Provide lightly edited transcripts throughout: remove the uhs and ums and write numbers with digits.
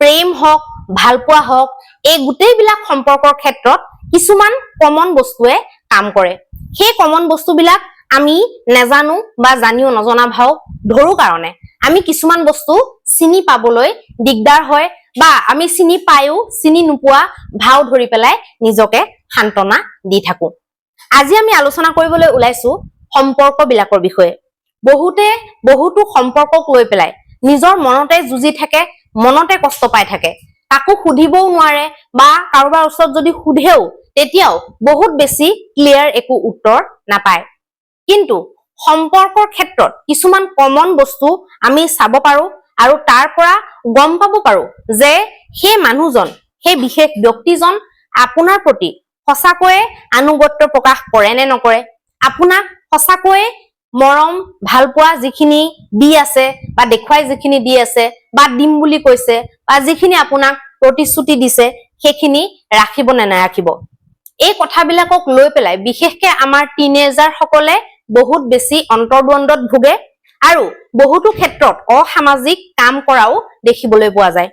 প্ৰেম হওক ভালপোৱা হওক এই গোটেইবিলাক সম্পৰ্কৰ ক্ষেত্ৰত কিছুমান কমন বস্তুৱে কাম কৰে সেই কমন বস্তুবিলাক আমি নেজানো বা জানিও নজনা ভাও ধৰো কাৰণে আমি কিছুমান বস্তু চিনি পাবলৈ দিগদাৰ হয় বা আমি চিনি পায়ো চিনি নোপোৱা ভাও ধৰি পেলাই নিজকে শান্তনা দি থাকো আজি আমি আলোচনা কৰিবলৈ ওলাইছো সম্পৰ্কবিলাকৰ বিষয়ে বহুতো সম্পৰ্কক লৈ পেলাই নিজৰ মনতে যুজি থাকে মনতে কষ্ট পাই থাকে তাকো সুধিবও নোৱাৰে বা কাৰোবাৰ ওচৰত যদি সুধেও তেতিয়াও বহুত বেছি ক্লিয়াৰ একো উত্তৰ নাপায় কিন্তু সম্পৰ্কৰ ক্ষেত্ৰত কিছুমান কমন বস্তু আমি চাব পাৰো আৰু তাৰ পৰা গম পাব পাৰো যে সেই মানুহজন সেই বিশেষ ব্যক্তিজন আপোনাৰ প্ৰতি সঁচাকৈয়ে আনুগত্য প্ৰকাশ কৰে নে নকৰে আপোনাক সঁচাকৈয়ে মৰম ভালপোৱা যিখিনি দি আছে বা দেখুৱাই যিখিনি দি আছে বা দিম বুলি কৈছে বা যিখিনি আপোনাক প্ৰতিশ্ৰুতি দিছে সেইখিনি ৰাখিব নে নাৰাখিব এই কথাবিলাকক লৈ পেলাই বিশেষকৈ আমাৰ টিনেজাৰ সকলে বহুত বেছি অন্তৰ্দ্বন্দ্বত ভুগে আৰু বহুতো ক্ষেত্ৰত অসামাজিক কাম কৰাও দেখিবলৈ পোৱা যায়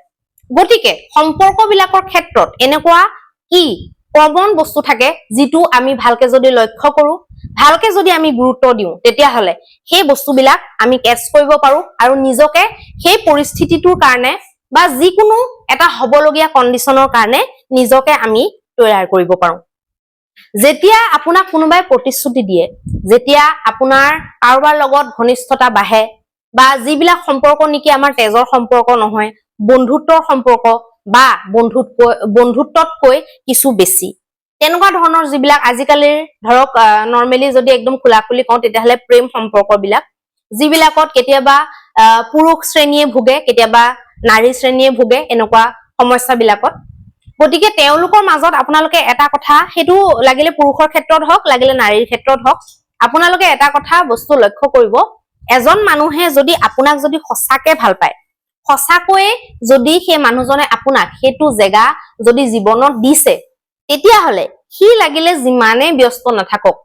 গতিকে সম্পৰ্কবিলাকৰ ক্ষেত্ৰত এনেকুৱা কি কমন বস্তু থাকে যিটো আমি ভালকে যদি লক্ষ্য কৰো ভালকে যদি আমি গুৰুত্ব দিওঁ তেতিয়াহলে সেই বস্তুবিলাক আমি কেচ কৰিব পাৰো আৰু নিজকে সেই পৰিস্থিতিটোৰ কাৰণে বা যিকোনো এটা হবলগীয়া কণ্ডিচনৰ কাৰণে নিজকে আমি তৈয়াৰ কৰিব পাৰো যেতিয়া আপোনাক কোনোবাই প্ৰতিশ্ৰুতি দিয়ে যেতিয়া আপোনাৰ কাৰোবাৰ লগত ঘনিষ্ঠতা বাঢ়ে বা যিবিলাক সম্পৰ্ক নেকি আমাৰ তেজৰ সম্পৰ্ক নহয় বন্ধুত্বৰ সম্পৰ্ক বা বন্ধুত্বতকৈ কিছু বেছি তেনেকুৱা ধৰণৰ যিবিলাক আজিকালিৰ ধৰক নৰমেলি যদি একদম খোলাখুলি কওঁ তেতিয়াহলে প্ৰেম সম্পৰ্কবিলাক যিবিলাকত কেতিয়াবা পুৰুষ শ্ৰেণীয়ে ভুগে কেতিয়াবা নাৰী শ্ৰেণীয়ে ভুগে এনেকুৱা সমস্যাবিলাকত গতিকে তেওঁলোকৰ মাজত আপোনালোকে এটা কথা হেতু লাগিলে পুৰুষৰ ক্ষেত্ৰত হওক লাগিলে নাৰীৰ ক্ষেত্ৰত হওক আপোনালোকে এটা কথা বস্তু লক্ষ্য কৰিব এজন মানুহে যদি আপোনাক যদি সঁচাকে ভাল পায় সঁচাকৈয়ে যদি সেই মানুহজনে আপোনাক হেতু জেগা যদি জীৱনত দিছে তেতিয়াহলে সি লাগিলে যিমানে ব্যস্ত নাথাকক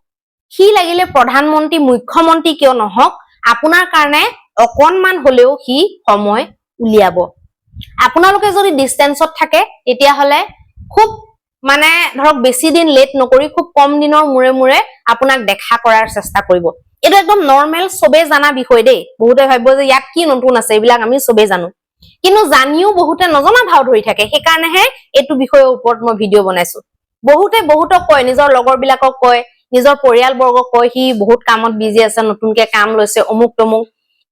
সি লাগিলে প্ৰধানমন্ত্ৰী মুখ্যমন্ত্ৰী কিয় নহওক আপোনাৰ কাৰণে অকনমান হলেও সি সময় উলিয়াব আপোনালোকে যদি ডিসটেন্সত থাকে তেতিয়াহলে খুব মানে ধৰক বেছি দিন লেট নকৰি খুব কম দিনৰ মুৰে মুৰে আপোনাক দেখা কৰাৰ চেষ্টা কৰিব এটা একদম নরমাল সবে জানা বিষয় দেই বহুতে ভাবিব যে ইয়াত কি নতুন আছে এইবিলাক আমি সবে জানো কিন্তু জানিও বহুতে নজনা ভাও ধৰি থাকে সেইকাৰণেহে এইটো বিষয়ৰ ওপৰত মই ভিডিও বনাইছো বহুতক কয় নিজৰ লগৰবিলাকক কয় নিজৰ পৰিয়ালবৰ্গক কয় সি বহুত কামত বিজি আছে নতুনকে কাম লৈছে অমুক তমুক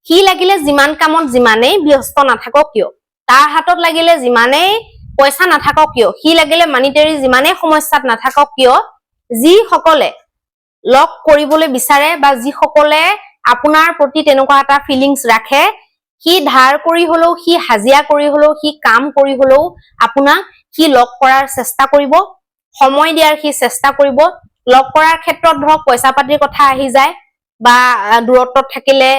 সি লাগিলে যিমান কামত যিমানেই ব্যস্ত নাথাকক কিয় তাৰ হাতত লাগিলে যিমানেই পইচা নাথাকক কিয় সি লাগিলে মানিটাৰী যিমানেই সমস্যাত নাথাকক কিয় যি সকলে লক কৰিবলৈ বিচাৰে বা যি সকলে আপোনাৰ প্ৰতি তেনেকুৱা এটা ফিলিংস ৰাখে সি ধাৰ কৰি হলেও সি হাজিয়া কৰি হলেও সি কাম কৰি হলেও আপোনাক সি লক কৰাৰ চেষ্টা কৰিব সময় দিয়াৰ সি চেষ্টা কৰিব লক কৰাৰ ক্ষেত্ৰত ধৰক পইচা পাতিৰ কথা আহি যায় বা দূৰত্বত থাকিলে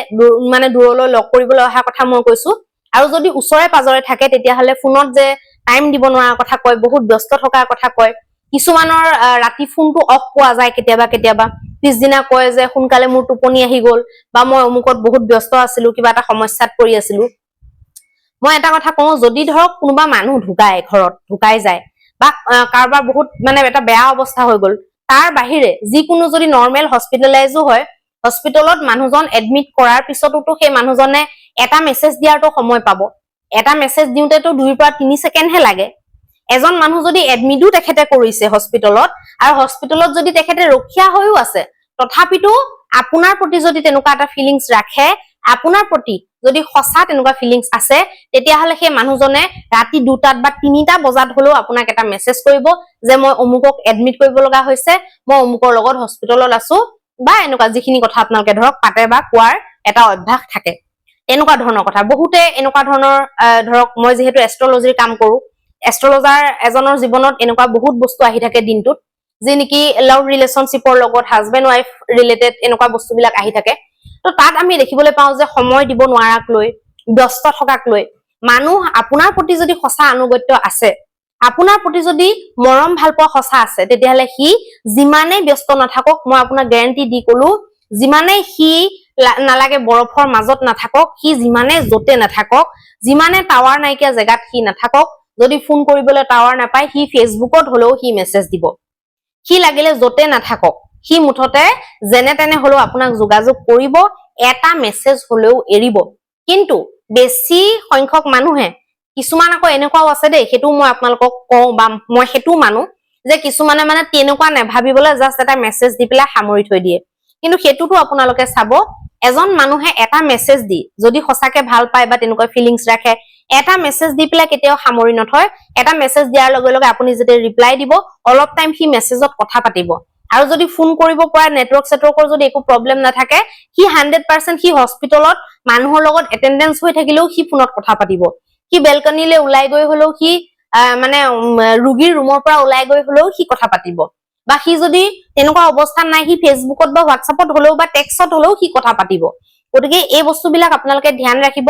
মানে দূৰলৈ লক কৰিবলৈ অহা কথা মই কৈছো আৰু যদি ওচৰে পাজৰে থাকে তেতিয়াহলে ফোনত যে টাইম দিব নোৱাৰা কথা কয় বহুত ব্যস্ত থকাৰ কথা কয় কিছুমানৰ ৰাতি ফোনটো অফ পোৱা যায় কেতিয়াবা পিছদিনা কয় যে সোনকালে মোৰ টোপনি আহি গল বা মই অমুকত বহুত ব্যস্ত আছিলো কিবা এটা সমস্যাত পৰি আছিলো মই এটা কথা কওঁ যদি ধৰক কোনোবা মানুহ ঢুকায় ঘৰত ঢুকাই যায় বা কাৰোবাৰ বহুত মানে এটা বেয়া অৱস্থা হৈ গল তাৰ বাহিৰে যিকোনো যদি নৰমাল হস্পিটেলাইজো হয় হস্পিটেলত মানুহজন এডমিট কৰাৰ পিছতো সেই মানুহজনে এটা মেসেজ দিয়াৰটো সময় পাব এটা মেসেজ দিওঁতেতো 2 পৰা 3 সেকেন্ড হে লাগে এজন মানুহ যদি এডমিটও তেখেতে কৰিছে হস্পিটেলত আৰু হস্পিটেলত যদি তেখেতে ৰখিয়া হৈও আছে তথাপিতো আপোনাৰ প্ৰতি যদি তেনেকুৱা এটা ফিলিংস ৰাখে আপোনাৰ প্ৰতি যদি সঁচা তেনেকুৱা ফিলিংস আছে তেতিয়াহলে সেই মানুহজনে ৰাতি 2টাত বা 3টা বজাত হলেও আপোনাক এটা মেসেজ কৰিব যে মই অমুকক এডমিট কৰিব লগা হৈছে মই অমুকৰ লগত হস্পিটেলত আছো বা এনেকুৱা যিখিনি কথা আপোনালোকে ধৰক পাতে বা কোৱাৰ এটা অভ্যাস থাকে এনেকুৱা ধৰণৰ কথা বহুতে এনেকুৱা ধৰণৰ ধৰক মই যেহেতু এষ্ট্ৰলজিৰ কাম কৰো এষ্ট্ৰলজাৰ এজনৰ জীৱনত এনেকুৱা বহুত বস্তু আহি থাকে দিনটোত যে নেকি লাভ ৰিলেশনশিপৰ লগত হাজবেন্ড ওয়াইফ ৰিলেটেড এনেকুৱা বস্তুবিলাক আহি থাকে তো তাত আমি দেখিবলৈ পাওঁ যে সময় দিব নোৱাৰাক লৈ ব্যস্ত থকাক লৈ মানুহ আপোনাৰ প্ৰতি যদি সঁচা আনুগত্য আছে আপোনাৰ প্ৰতি যদি মৰম ভালপোৱা সঁচা আছে তেতিয়াহলে সি যিমানে ব্যস্ত নাথাকক মই আপোনাক গ্যাৰান্টি দি কলো যিমানে সি নালাগে বৰফৰ মাজত নাথাকক, সি যিমানে যতে নাথাকক, যিমানে টাৱাৰ নাইকিয়া জেগাত সি নাথাকক, যদি ফোন কৰিবলৈ টাৱাৰ নাপায় সি ফেচবুকত হলেও সি মেছেজ দিব। সি লাগিলে যতে নাথাকক, সি মুঠতে যেনে তেনে হলেও আপোনাক যোগাযোগ কৰিব, এটা মেছেজ হলেও এৰিব। কিন্তু বেছি সংখ্যক মানুহে, কিছুমান আকৌ এনেকুৱাও আছে দেই, সেইটো মই আপোনালোকক কওঁ বা মই সেইটো মানো যে কিছুমানে মানে তেনেকুৱা নেভাবিবলৈ জাষ্ট এটা মেছেজ দি পেলাই সামৰি থৈ দিয়ে। কিন্তু সেইটোতো আপোনালোকে চাব, এজন মানুহে এটা মেছেজ দি যদি সঁচাকে ভাল পায় বা তেনেকুৱা ফিলিংছ ৰাখে, এটা মেছেজ দি পেলাই কেতিয়াও সামৰি নথয়। এটা মেছেজ দিয়াৰ লগে লগে আপুনি যেতিয়া ৰিপ্লাই দিব, অলপ টাইম সি মেছেজত কথা পাতিব। আৰু যদি ফোন কৰিব পৰা নেটৱৰ্ক সেটৱৰ্কৰ যদি একো প্ৰব্লেম নাথাকে, সি 100% সি হস্পিটেলত মানুহৰ লগত এটেন্ডেন্স হৈ থাকিলেও সি ফোনত কথা পাতিব। সি বেলকনিলে ওলাই গৈ হলেও সি মানে ৰোগীৰ ৰুমৰ পৰা ওলাই গৈ হলেও সি কথা পাতিব। বা সি যদি তেনেকুৱা অৱস্থাত নাই, সি ফেচবুকত বা হোৱাটছএপত হলেও বা টেক্সট হলেও সি কথা পাতিব। গতিকে এই বস্তুবিলাক আপোনালোকে ধ্যান ৰাখিব।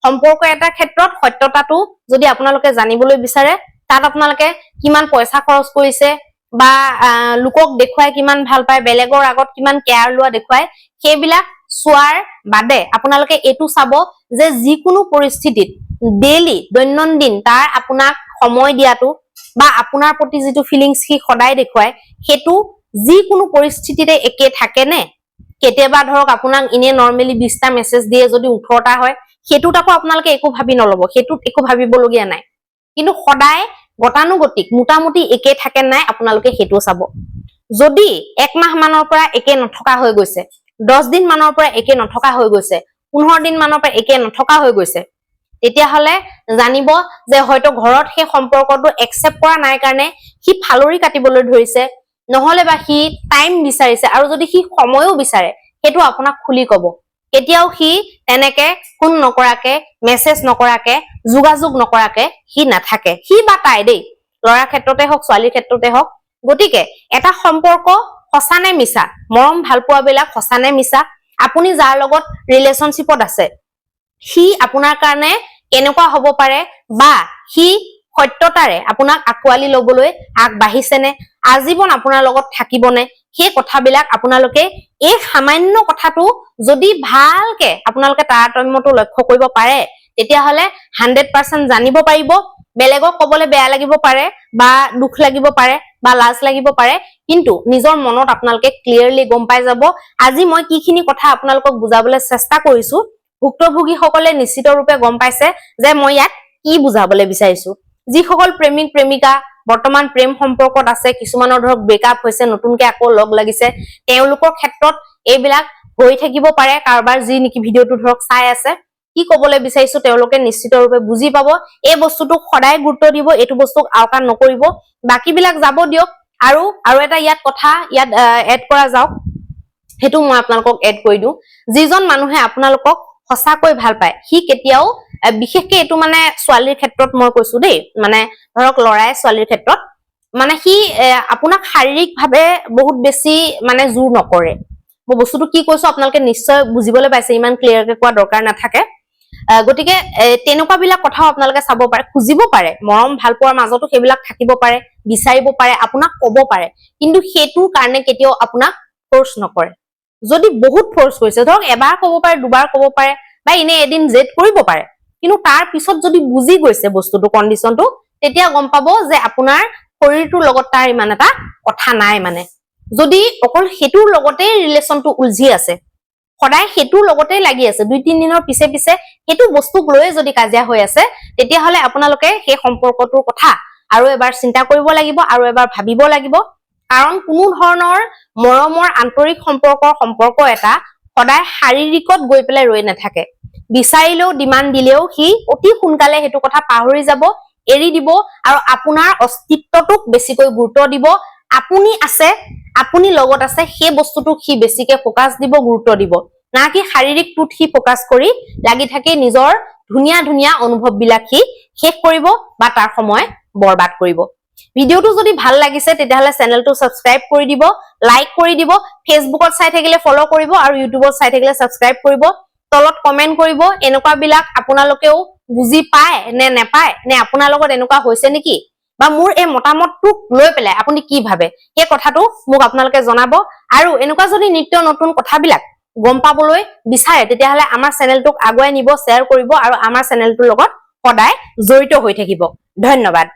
সম্পৰ্ক এটাৰ ক্ষেত্ৰত সত্যতাটো যদি আপোনালোকে জানিবলৈ বিচাৰে, তাত আপোনালোকে কিমান পইচা খৰচ কৰিছে বা লোকক দেখুৱাই কিমান ভাল পায়, বেলেগৰ আগত কিমান কেয়াৰ লোৱা দেখুৱাই, সেইবিলাক চোৱাৰ বাদে আপোনালোকে এইটো চাব যে যিকোনো পৰিস্থিতিত ডেইলি দৈনন্দিন তাৰ আপোনাক সময় দিয়াটো বা আপোনাৰ প্ৰতি যিটো ফিলিংছ সি সদায় দেখুৱায়, সেইটো যিকোনো পৰিস্থিতিতে একে থাকে নে? কেতিয়াবা ধৰক আপোনাক ইনে নৰ্মেলি 20টা মেছেজ দিয়ে যদি 18টা হয়, সেইটোত আকৌ আপোনালোকে একো ভাবি নলব, সেইটোত একো ভাবিবলগীয়া নাই। কিন্তু সদায় গতানুগতিক মোটামুটি একে থাকে নাই আপোনালোকে সেইটো চাব। যদি 1 মাহ মানৰ পৰা একে নথকা হৈ গৈছে, 10 দিন মানৰ পৰা একে নথকা হৈ গৈছে, 15 দিন মানৰ পৰা একে নথকা হৈ গৈছে, তেতিয়াহলে জানিব যে হয়তো ঘৰত সেই সম্পৰ্কটো একচেপ্ট কৰা নাই কাৰণে সি ফালৰি কাটিবলৈ ধৰিছে, নহলে বা সি টাইম বিচাৰিছে। আৰু যদি সি সময়ও বিচাৰে, সেইটো আপোনাক খুলি কব। কেতিয়াও সি তেনেকে ফোন নকৰাকে, মেছেজ নকৰাকে, যোগাযোগ নকৰাকে সি নাথাকে। সি বা তাই দেই, ল'ৰাৰ ক্ষেত্ৰতে হওক ছোৱালীৰ ক্ষেত্ৰতে হওক। গতিকে এটা সম্পৰ্ক সঁচা নে মিছা, মৰম ভাল পোৱা বিলাক সঁচা নে মিছা, আপুনি যাৰ লগত ৰিলেশনশ্বিপত আছে সি আপোনাৰ কাৰণে কেনেকুৱা হব পাৰে, বা সি সত্যতাৰে আপোনাক আঁকোৱালি লবলৈ আগবাঢ়িছেনে, আজীৱন আপোনাৰ লগত থাকিবনে, সেই কথাবিলাক আপোনালোকে এই সামান্য কথাটো যদি ভালকে আপোনালোকে তাৰতম্যটো লক্ষ্য কৰিব পাৰে, তেতিয়াহলে 100% জানিব পাৰিব। বেলেগক কবলৈ বেয়া লাগিব পাৰে বা দুখ লাগিব পাৰে বা লাজ লাগিব পাৰে, কিন্তু নিজৰ মনত আপোনালোকে ক্লিয়াৰলি গম পাই যাব। আজি মই কিখিনি কথা আপোনালোকক বুজাবলৈ চেষ্টা কৰিছো, ভুক্তভোগীসকলে নিশ্চিত ৰূপে গম পাইছে যে মই ইয়াত কি বুজাবলৈ বিচাৰিছো। যিসকল প্ৰেমিক প্ৰেমিকা বৰ্তমান প্ৰেম সম্পৰ্কত আছে, কিছুমানৰ ধৰক ব্ৰেকআপ হৈছে, নতুনকে আকৌ লগ লাগিছে, তেওঁলোকৰ ক্ষেত্ৰত এইবিলাক হৈ থাকিব পাৰে। কাৰোবাৰ যি নেকি ভিডিঅটো ধৰক চাই আছে, কি কবলৈ বিচাৰিছো তেওঁলোকে নিশ্চিত ৰূপে বুজি পাব। এই বস্তুটোক সদায় গুৰুত্ব দিব, এইটো বস্তুক আওকাণ নকৰিব। বাকী বিলাক যাব দিয়ক। আৰু এটা ইয়াত কথা ইয়াত এড কৰা যাওক, সেইটো মই আপোনালোকক এড কৰি দিওঁ। যিজন মানুহে আপোনালোকক সঁচাকৈ ভাল পায়, সি কেতিয়াও বিশেষকে এইটো মানে ছোৱালীৰ ক্ষেত্ৰত মই কৈছো দেই, মানে ধৰক লৰাই ছোৱালীৰ ক্ষেত্ৰত, মানে সি আপোনাক শাৰীৰিক ভাৱে বহুত বেছি মানে জোৰ নকৰে। মই বস্তুটো কি কৈছো আপোনালোকে নিশ্চয় বুজিবলৈ পাইছে, ইমান ক্লিয়াৰকে কোৱা দৰকাৰ নাথাকে। গতিকে তেনেকুৱা বিলাক কথাও আপোনালোকে চাব পাৰে, খুজিব পাৰে, মৰম ভাল পোৱাৰ মাজতো সেইবিলাক থাকিব পাৰে, বিচাৰিব পাৰে, আপোনাক কব পাৰে, কিন্তু সেইটোৰ কাৰণে কেতিয়াও আপোনাক ফৰ্চ নকৰে। যদি বহুত ফৰ্চ কৰিছে, ধৰক এবাৰ কব পাৰে, দুবাৰ কব পাৰে, বা এনে এদিন জেদ কৰিব পাৰে, কিন্তু তাৰ পিছত যদি বুজি গৈছে বস্তুটো কণ্ডিশনটো, তেতিয়া গম পাব যে আপোনাৰ শৰীৰটোৰ লগত তাৰ ইমান এটা কথা নাই। মানে যদি অকল সেইটোৰ লগতে ৰিলেচনটো উলঝি আছে, সদায় সেইটোৰ লগতে লাগি আছে, 2-3 দিনৰ পিছে পিছে সেইটো বস্তুক লৈ যদি কাজিয়া হৈ আছে, তেতিয়াহলে আপোনালোকে সেই সম্পৰ্কটোৰ কথা আৰু এবাৰ চিন্তা কৰিব লাগিব, আৰু এবাৰ ভাবিব লাগিব। কাৰণ কোনো ধৰণৰ মৰমৰ আন্তৰিক সম্পৰ্ক এটা সদায় শাৰীৰিকত গৈ পেলাই ৰৈ নাথাকে। বিচাৰিলেও ডিমাণ্ড দিলেও সি অতি সোনকালে সেইটো কথা পাহৰি যাব, এৰি দিব, আৰু আপোনাৰ অস্তিত্বটোক বেছিকৈ গুৰুত্ব দিব। আপুনি আছে, আপুনি লগত আছে, সেই বস্তুটোক সি বেছিকে ফোকাছ দিব, গুৰুত্ব দিব, না কি শাৰীৰিকটোত সি ফোকাছ কৰি লাগি থাকি নিজৰ ধুনীয়া ধুনীয়া অনুভৱ বিলাক সি শেষ কৰিব বা তাৰ সময় বৰবাদ কৰিব। ভিডিঅটো যদি ভাল লাগিছে তেতিয়াহলে চেনেলটো সাবস্ক্ৰাইব কৰি দিব, লাইক কৰি দিব, ফেচবুকত চাই থাকিলে ফলো কৰিব, আৰু ইউটিউবত চাই থাকিলে সাবস্ক্ৰাইব কৰিব। তলত কমেন্ট কৰিব, এনেকুৱা বিলাক আপোনালোকেও বুজি পায় নে নেপায়, নে আপোনাৰ লগত এনেকুৱা হৈছে নেকি, বা মোৰ এই মতামতটোক লৈ পেলাই আপুনি কি ভাবে, সেই কথাটো মোক আপোনালোকে জনাব। আৰু এনেকুৱা যদি নিত্য নতুন কথাবিলাক গম পাবলৈ বিচাৰে তেতিয়াহলে আমাৰ চেনেলটোক আগুৱাই নিব, শ্বেয়াৰ কৰিব আৰু আমাৰ চেনেলটোৰ লগত সদায় জড়িত হৈ থাকিব। ধন্যবাদ।